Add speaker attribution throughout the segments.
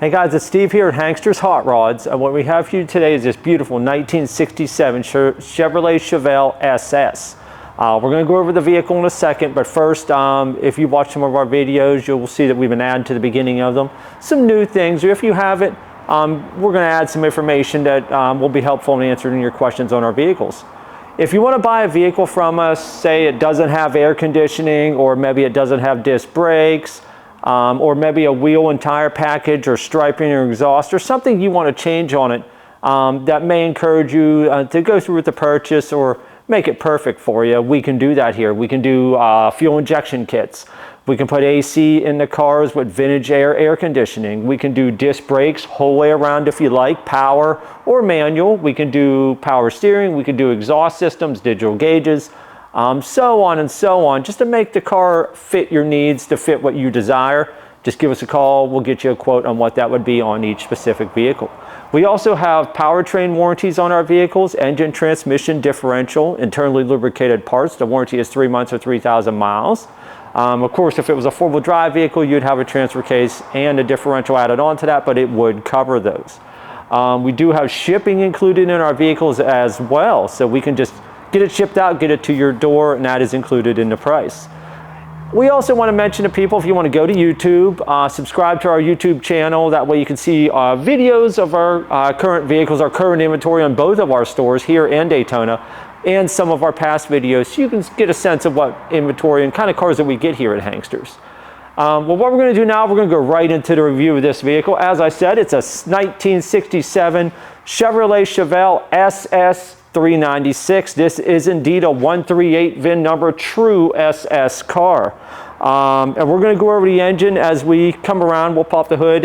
Speaker 1: Hey guys, it's Steve here at Hankster's Hot Rods, and what we have for you today is this beautiful 1967 Chevrolet Chevelle SS. We're going to go over the vehicle in a second, but first, if you watch some of our videos, you'll see that we've been adding to the beginning of them some new things. If you haven't, we're going to add some information that will be helpful in answering your questions on our vehicles. If you want to buy a vehicle from us, say it doesn't have air conditioning, or maybe it doesn't have disc brakes, or maybe a wheel and tire package or striping or exhaust or something you want to change on it that may encourage you to go through with the purchase or make it perfect for you, we can do that here. We can do fuel injection kits. We can put AC in the cars with vintage air conditioning. We can do disc brakes whole way around if you like, power or manual. We can do power steering. We can do exhaust systems, digital gauges. So on and so on, just to make the car fit your needs, to fit what you desire. Just give us a call, we'll get you a quote on what that would be on each specific vehicle. We also have powertrain warranties on our vehicles, engine, transmission, differential, internally lubricated parts. The warranty is 3 months or 3,000 miles. Of course, if it was a four-wheel drive vehicle, you'd have a transfer case and a differential added on to that, but it would cover those. We do have shipping included in our vehicles as well, so we can just get it shipped out, get it to your door, and that is included in the price. We also want to mention to people, if you want to go to YouTube, subscribe to our YouTube channel. That way you can see videos of our current vehicles, our current inventory on both of our stores here in Daytona, and some of our past videos, so you can get a sense of what inventory and kind of cars that we get here at Hankster's. Well, what we're going to do now, we're going to go right into the review of this vehicle. As I said, it's a 1967 Chevrolet Chevelle SS396. This is indeed a 138 VIN number, true SS car. And we're going to go over the engine as we come around. We'll pop the hood.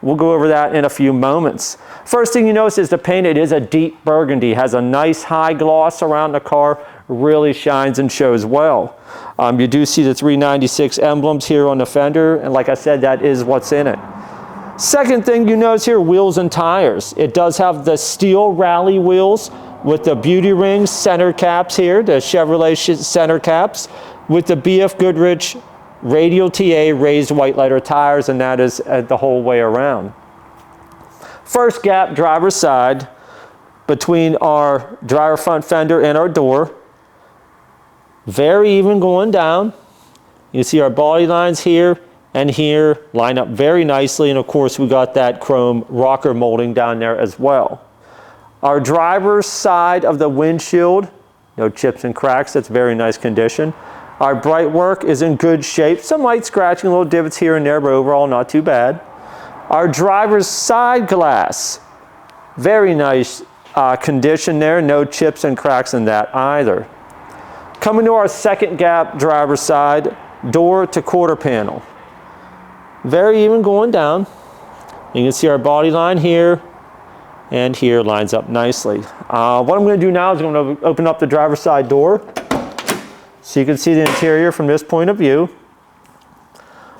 Speaker 1: We'll go over that in a few moments. First thing you notice is the paint. It is a deep burgundy. Has a nice high gloss around the car. Really shines and shows well. You do see the 396 emblems here on the fender, and like I said, that is what's in it. Second thing you notice here, wheels and tires. It does have the steel rally wheels with the beauty rings, center caps here, the Chevrolet center caps, with the BFGoodrich Radial TA raised white letter tires, and that is the whole way around. First gap, driver's side, between our driver front fender and our door. Very even going down. You see our body lines here and here line up very nicely, and of course we got that chrome rocker molding down there as well. Our driver's side of the windshield, no chips and cracks, that's very nice condition. Our bright work is in good shape, some light scratching, little divots here and there, but overall not too bad. Our driver's side glass, very nice condition there, no chips and cracks in that either. Coming to our second gap driver's side, door to quarter panel. Very even going down. You can see our body line here and here lines up nicely. What I'm going to do now is I'm going to open up the driver's side door so you can see the interior from this point of view.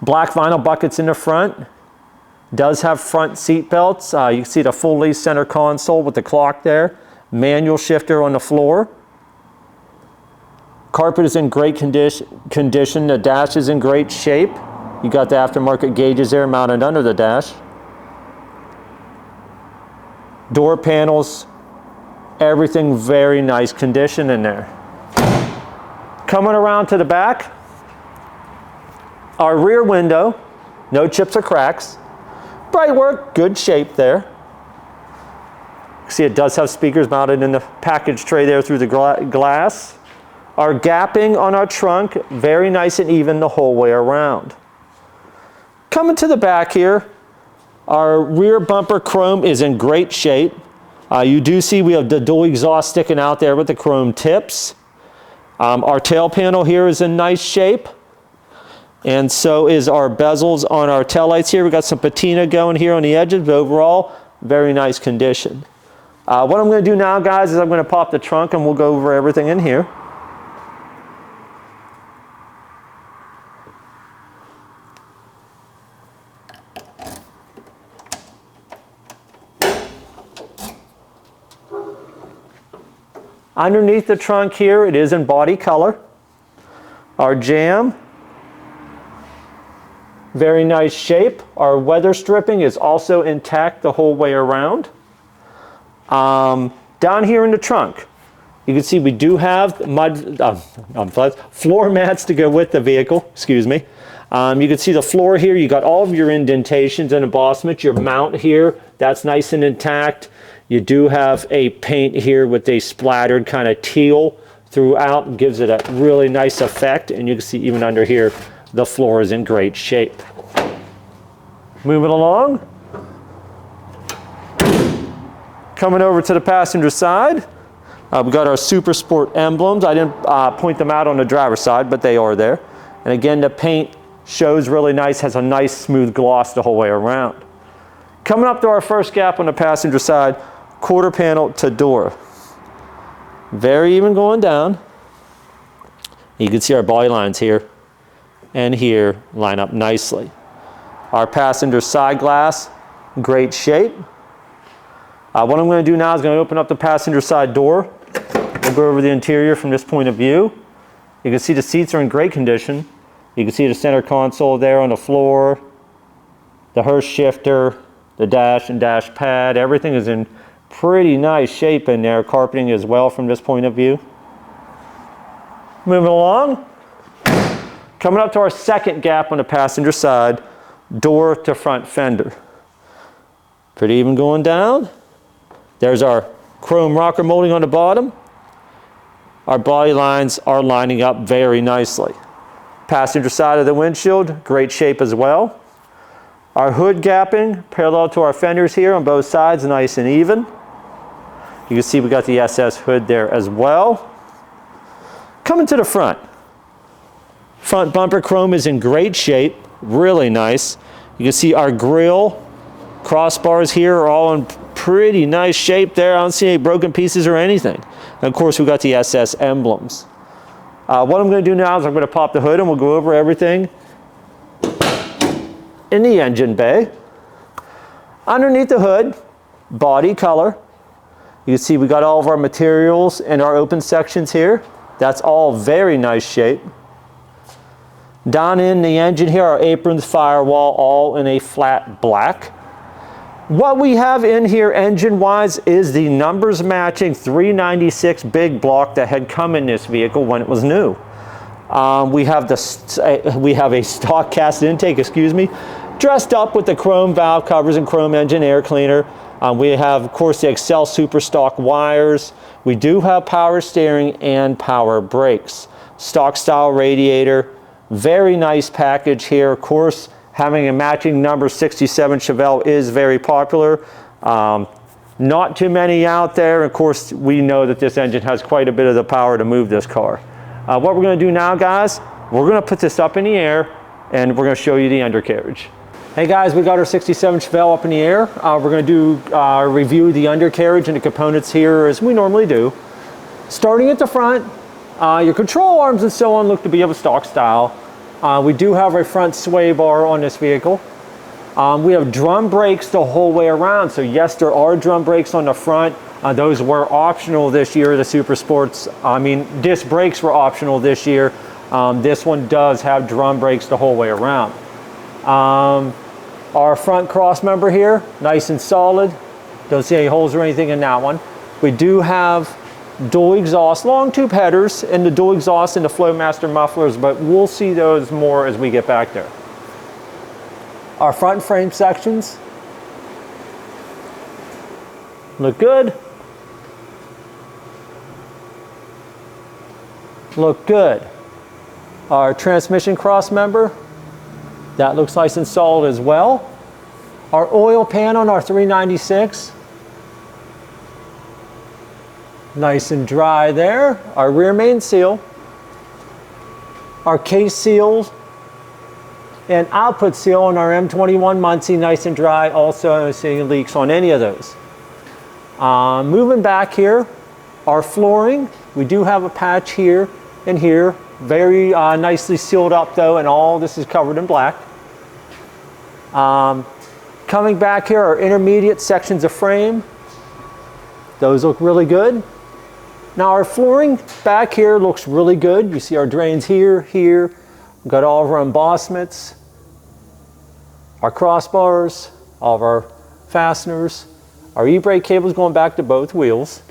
Speaker 1: Black vinyl buckets in the front. Does have front seat belts. You can see the fully center console with the clock there. Manual shifter on the floor. Carpet is in great condition. The dash is in great shape. You got the aftermarket gauges there mounted under the dash. Door panels, everything very nice condition in there. Coming around to the back, our rear window, no chips or cracks. Bright work, good shape there. See, it does have speakers mounted in the package tray there through the glass. Our gapping on our trunk, very nice and even the whole way around. Coming to the back here, our rear bumper chrome is in great shape. You do see we have the dual exhaust sticking out there with the chrome tips. Our tail panel here is in nice shape. And so is our bezels on our taillights here. We got some patina going here on the edges, but overall, very nice condition. What I'm going to do now, guys, is I'm going to pop the trunk and we'll go over everything in here. Underneath the trunk here, it is in body color. Our jamb, Very nice shape. Our weather stripping is also intact the whole way around. Down here in the trunk, you can see we do have floor mats to go with the vehicle, excuse me. You can see the floor here, you got all of your indentations and embossments. Your mount here, that's nice and intact. You do have a paint here with a splattered kind of teal throughout, gives it a really nice effect. And you can see even under here, the floor is in great shape. Moving along. Coming over to the passenger side, we got our Super Sport emblems. I didn't point them out on the driver's side, but they are there. And again, the paint shows really nice, has a nice smooth gloss the whole way around. Coming up to our first gap on the passenger side, quarter panel to door. Very even going down. You can see our body lines here and here line up nicely. Our passenger side glass, great shape. What I'm going to do now is going to open up the passenger side door. We'll go over the interior from this point of view. You can see the seats are in great condition. You can see the center console there on the floor, the Hurst shifter, the dash and dash pad. Everything is in pretty nice shape in there. Carpeting as well from this point of view. Moving along. Coming up to our second gap on the passenger side, door to front fender. Pretty even going down. There's our chrome rocker molding on the bottom. Our body lines are lining up very nicely. Passenger side of the windshield, great shape as well. Our hood gapping parallel to our fenders here on both sides, nice and even. You can see we got the SS hood there as well. Coming to the front. Front bumper chrome is in great shape, really nice. You can see our grille crossbars here are all in pretty nice shape there. I don't see any broken pieces or anything. And of course, we got the SS emblems. What I'm going to do now is I'm going to pop the hood and we'll go over everything in the engine bay. Underneath the hood, body color. You can see we got all of our materials in our open sections here. That's all very nice shape. Down in the engine here, our aprons, firewall, all in a flat black. What we have in here engine-wise is the numbers matching 396 big block that had come in this vehicle when it was new. We have a stock cast intake, dressed up with the chrome valve covers and chrome engine air cleaner. We have, of course, the Accel super stock wires. We do have power steering and power brakes. Stock style radiator. Very nice package here. Of course, having a matching number 67 Chevelle is very popular. Not too many out there. Of course, we know that this engine has quite a bit of the power to move this car. What we're going to do now, guys, we're going to put this up in the air and we're going to show you the undercarriage. Hey guys, we got our 67 Chevelle up in the air. We're going to do review the undercarriage and the components here as we normally do. Starting at the front, your control arms and so on look to be of a stock style. We do have a front sway bar on this vehicle. We have drum brakes the whole way around. So yes, there are drum brakes on the front. Those were optional this year, the Super Sports. Disc brakes were optional this year. This one does have drum brakes the whole way around. Our front cross member here, nice and solid. Don't see any holes or anything in that one. We do have dual exhaust, long tube headers, and the dual exhaust and the Flowmaster mufflers, but we'll see those more as we get back there. Our front frame sections look good. Look good. Our transmission cross member, that looks nice and solid as well. Our oil pan on our 396. Nice and dry there. Our rear main seal. Our case seals and output seal on our M21 Muncie, nice and dry. Also seeing leaks on any of those. Moving back here, our flooring. We do have a patch here and here. Very nicely sealed up though, and all this is covered in black. Coming back here are intermediate sections of frame. Those look really good. Now our flooring back here looks really good. You see our drains here, here. We've got all of our embossments. our crossbars, all of our fasteners, our e-brake cables going back to both wheels.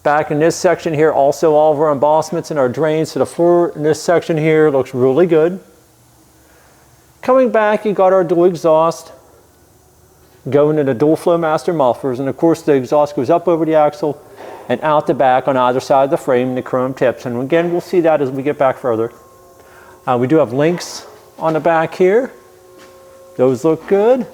Speaker 1: Back in this section here, also all of our embossments and our drains. So the floor in this section here looks really good. Coming back, you got our dual exhaust going into dual Flowmaster mufflers, and of course the exhaust goes up over the axle and out the back on either side of the frame, the chrome tips. And again, we'll see that as we get back further. We do have links on the back here. Those look good.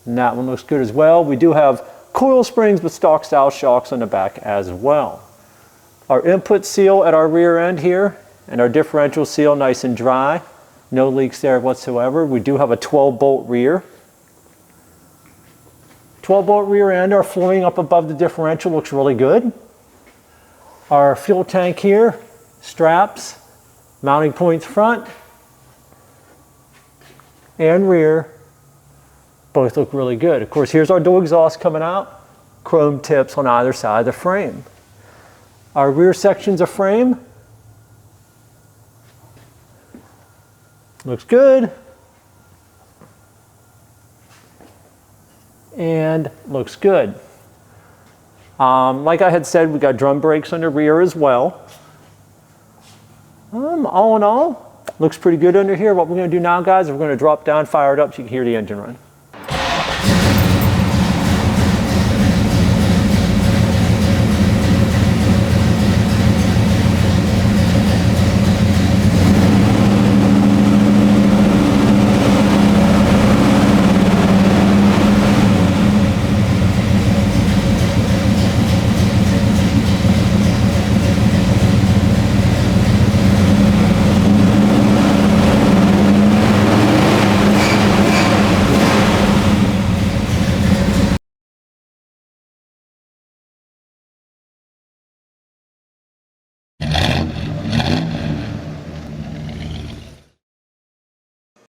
Speaker 1: And that one looks good as well. We do have coil springs with stock style shocks on the back as well. Our input seal at our rear end here and our differential seal nice and dry. No leaks there whatsoever. We do have a 12-bolt rear. 12-bolt rear end, our flooring up above the differential looks really good. Our fuel tank here, straps, mounting points front and rear, both look really good. Of course, here's our dual exhaust coming out, chrome tips on either side of the frame. Our rear sections of frame, looks good. And looks good. Like I had said, we got drum brakes on the rear as well. All in all, looks pretty good under here. What we're going to do now, guys, is we're going to drop down, fire it up so you can hear the engine run.